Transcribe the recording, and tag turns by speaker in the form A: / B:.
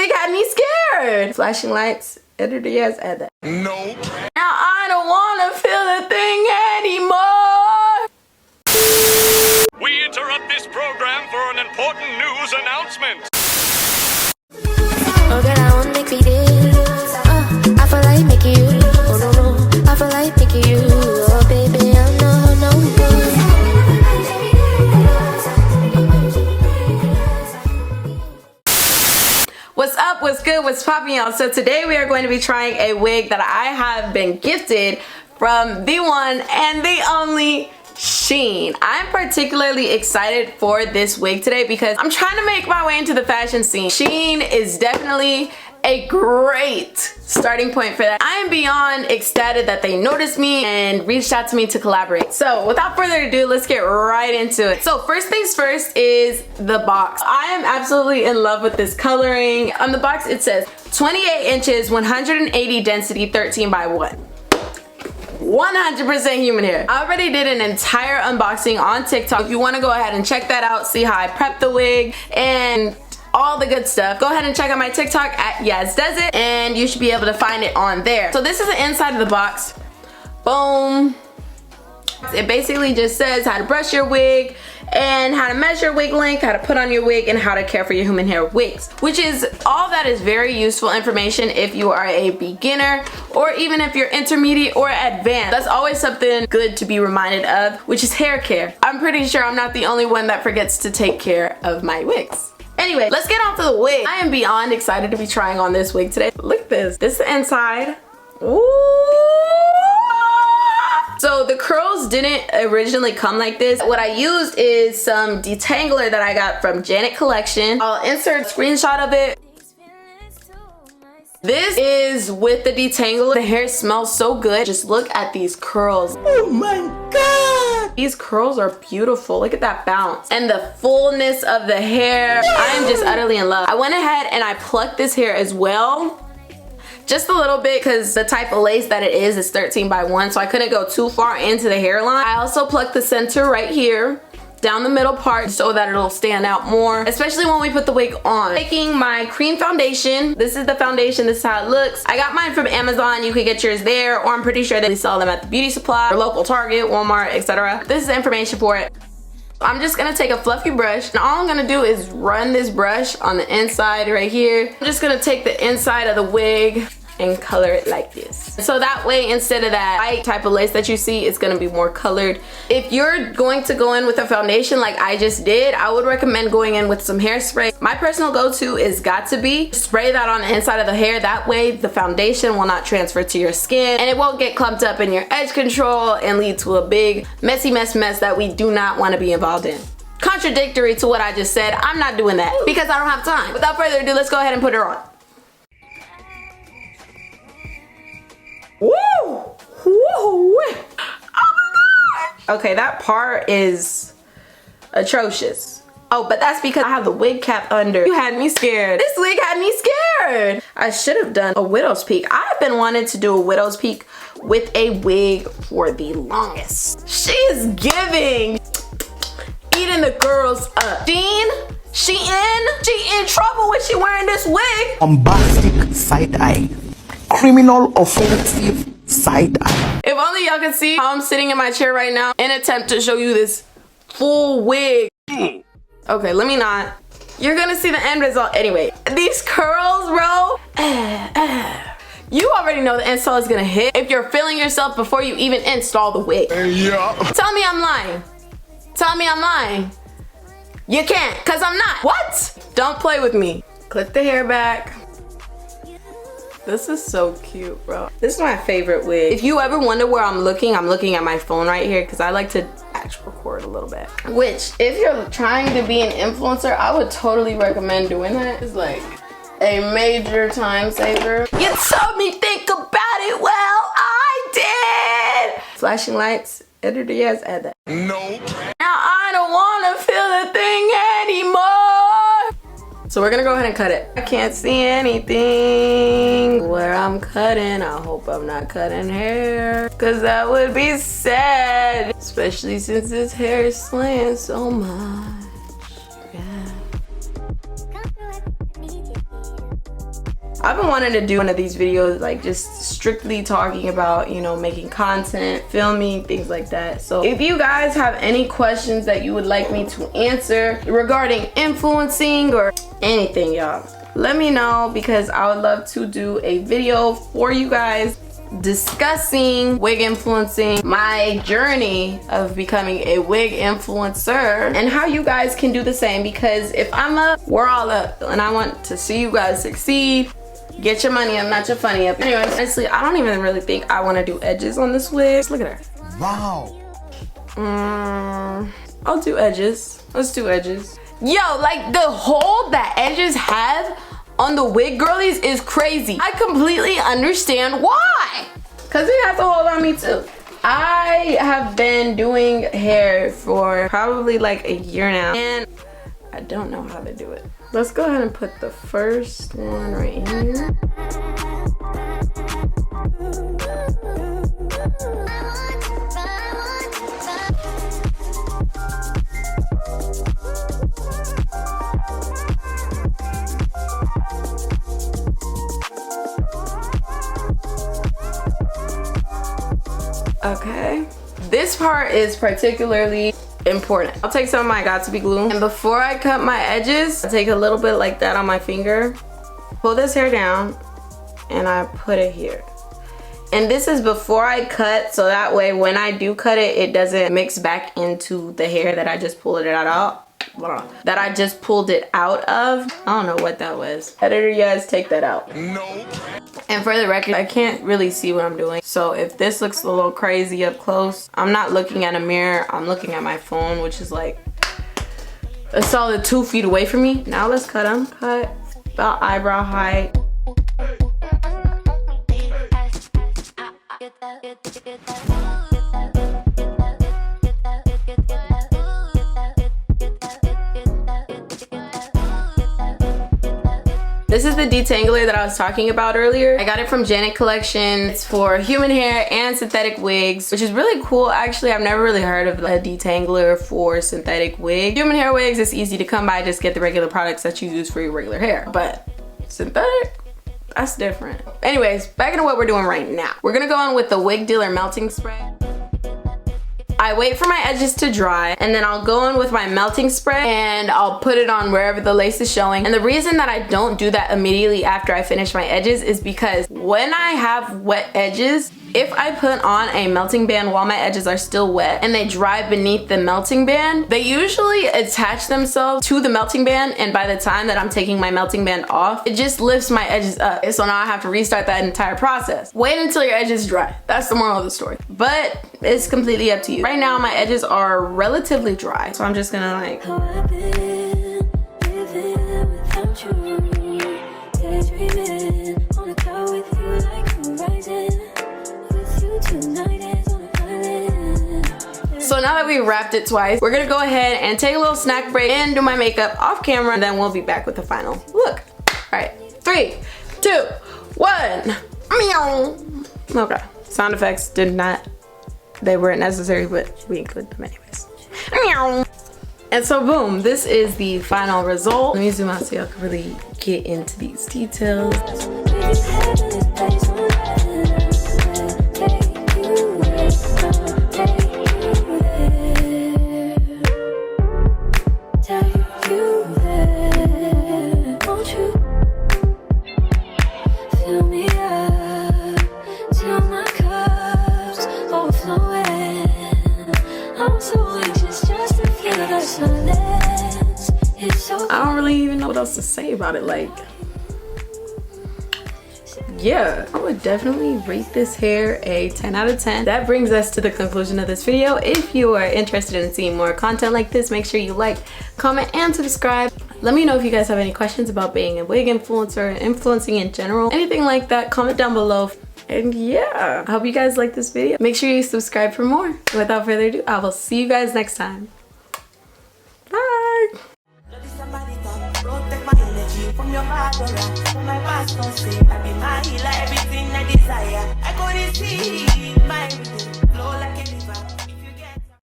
A: wig had me scared. Flashing lights. Editor, yes, add that.
B: No.
A: Now I don't want to feel a thing anymore.
B: We interrupt this program for an important news announcement.
C: Oh, girl, I wanna make me this. I feel like making you. Oh, no, no. I feel like making you. Oh, baby, I know, no good.
A: What's up? What's good? What's popping, y'all? So today we are going to be trying a wig that I have been gifted from the one and the only SHEIN. I'm particularly excited for this wig today because I'm trying to make my way into the fashion scene. SHEIN is definitely a great starting point for that. I am beyond ecstatic that they noticed me and reached out to me to collaborate. So without further ado, let's get right into it. So first things first is the box. I am absolutely in love with this coloring. On the box it says 28 inches, 180 density, 13 by 1. 100% human hair. I already did an entire unboxing on TikTok. If you want to go ahead and check that out, see how I prepped the wig and all the good stuff, go ahead and check out my TikTok at Yasdoesitt and you should be able to find it on there. So this is the inside of the box. Boom. It basically just says how to brush your wig and how to measure wig length, how to put on your wig, and how to care for your human hair wigs, which is all that is very useful information if you are a beginner or even if you're intermediate or advanced. That's always something good to be reminded of, which is hair care. I'm pretty sure I'm not the only one that forgets to take care of my wigs. Anyway, let's get on to the wig. I am beyond excited to be trying on this wig today. Look at this. This is the inside. Ooh. So the curls didn't originally come like this. What I used is some detangler that I got from Janet Collection. I'll insert a screenshot of it. This is with the detangler. The hair smells so good. Just look at these curls. Oh my god! These curls are beautiful. Look at that bounce. And the fullness of the hair. I am just utterly in love. I went ahead and I plucked this hair as well. Just a little bit because the type of lace that it is 13 by 1, so I couldn't go too far into the hairline. I also plucked the center right here down the middle part so that it'll stand out more, especially when we put the wig on. Taking my cream foundation. This is the foundation. This is how it looks. I got mine from Amazon. You could get yours there, or I'm pretty sure they sell them at the beauty supply or local Target, Walmart, etc. This is the information for it. I'm just gonna take a fluffy brush and all I'm gonna do is run this brush on the inside right here. I'm just gonna take the inside of the wig and color it like this. So that way, instead of that light type of lace that you see, it's gonna be more colored. If you're going to go in with a foundation like I just did, I would recommend going in with some hairspray. My personal go-to is Got To Be. Spray that on the inside of the hair. That way the foundation will not transfer to your skin and it won't get clumped up in your edge control and lead to a big messy mess that we do not want to be involved in. Contradictory to what I just said, I'm not doing that because I don't have time. Without further ado, let's go ahead and put her on. Woo! Woo! Oh my god! Okay, that part is atrocious. Oh, but that's because I have the wig cap under. You had me scared. This wig had me scared. I should have done a widow's peak. I've been wanting to do a widow's peak with a wig for the longest. She is giving. Eating the girls up. SHEIN? She in trouble when she wearing this wig.
D: Bombastic side eye. Criminal offensive side eye.
A: If only y'all could see how I'm sitting in my chair right now in an attempt to show you this full wig. Okay, let me not. You're gonna see the end result anyway. These curls, bro. You already know the install is gonna hit if you're feeling yourself before you even install the wig.
B: Yeah.
A: Tell me I'm lying. Tell me I'm lying. You can't, cause I'm not. What? Don't play with me. Clip the hair back. This is so cute, bro. This is my favorite wig. If you ever wonder where I'm looking at my phone right here because I like to actually record a little bit. Which, if you're trying to be an influencer, I would totally recommend doing that. It's like a major time saver. You told me think about it. Well, I did. Flashing lights. Editor, yes, add that.
B: No.
A: Now I don't want to feel a thing anymore. So we're gonna go ahead and cut it. I can't see anything where I'm cutting. I hope I'm not cutting hair, cause that would be sad, especially since this hair is slaying so much. Yeah. I've been wanting to do one of these videos, like just strictly talking about, you know, making content, filming, things like that. So if you guys have any questions that you would like me to answer regarding influencing or anything, y'all, let me know, because I would love to do a video for you guys discussing wig influencing, my journey of becoming a wig influencer, and how you guys can do the same, because if I'm up, we're all up, and I want to see you guys succeed. Get your money up, not your funny up. Anyway, honestly, I don't even really think I want to do edges on this wig. Just look at her.
D: Wow.
A: I'll do edges. Let's do edges. Yo, like the hole that edges have on the wig girlies is crazy. I completely understand why. Cause it has a hold on me too. I have been doing hair for probably like a year now, and I don't know how to do it. Let's go ahead and put the first one right here. Okay, this part is particularly important. I'll take some of my Got To Be glue, and before I cut my edges, I take a little bit like that on my finger, pull this hair down, and I put it here. And this is before I cut, so that way when I do cut it, it doesn't mix back into the hair that I just pulled it out. That I just pulled it out of. I don't know what that was. Editor, you guys take that out.
B: No.
A: And for the record, I can't really see what I'm doing. So if this looks a little crazy up close, I'm not looking at a mirror. I'm looking at my phone, which is like a solid 2 feet away from me. Now let's cut them. Cut about eyebrow height. This is the detangler that I was talking about earlier. I got it from Janet Collection. It's for human hair and synthetic wigs, which is really cool. Actually, I've never really heard of a detangler for synthetic wigs. Human hair wigs, it's easy to come by. Just get the regular products that you use for your regular hair. But synthetic, that's different. Anyways, back into what we're doing right now. We're gonna go on with the Wig Dealer melting spray. I wait for my edges to dry, and then I'll go in with my melting spray and I'll put it on wherever the lace is showing. And the reason that I don't do that immediately after I finish my edges is because when I have wet edges, if I put on a melting band while my edges are still wet and they dry beneath the melting band, they usually attach themselves to the melting band, and by the time that I'm taking my melting band off, it just lifts my edges up. So now I have to restart that entire process. Wait until your edges dry. That's the moral of the story. But it's completely up to you. Right now my edges are relatively dry, so I'm just gonna like... So now that we wrapped it twice, we're gonna go ahead and take a little snack break and do my makeup off camera, and then we'll be back with the final look. All right, 3, 2, 1. Meow. Okay, sound effects they weren't necessary, but we include them anyways. Meow. And so boom, this is the final result. Let me zoom out so y'all can really get into these details. I don't really even know what else to say about it. Like, yeah, I would definitely rate this hair a 10 out of 10. That brings us to the conclusion of this video. If you are interested in seeing more content like this, make sure you like, comment, and subscribe. Let me know if you guys have any questions about being a wig influencer, influencing in general, anything like that. Comment down below. And yeah, I hope you guys like this video. Make sure you subscribe for more. Without further ado, I will see you guys next time. Bye.
E: Protect my energy from your bad aura. My past don't say I be my healer, everything I desire. I go to see my flow like a river.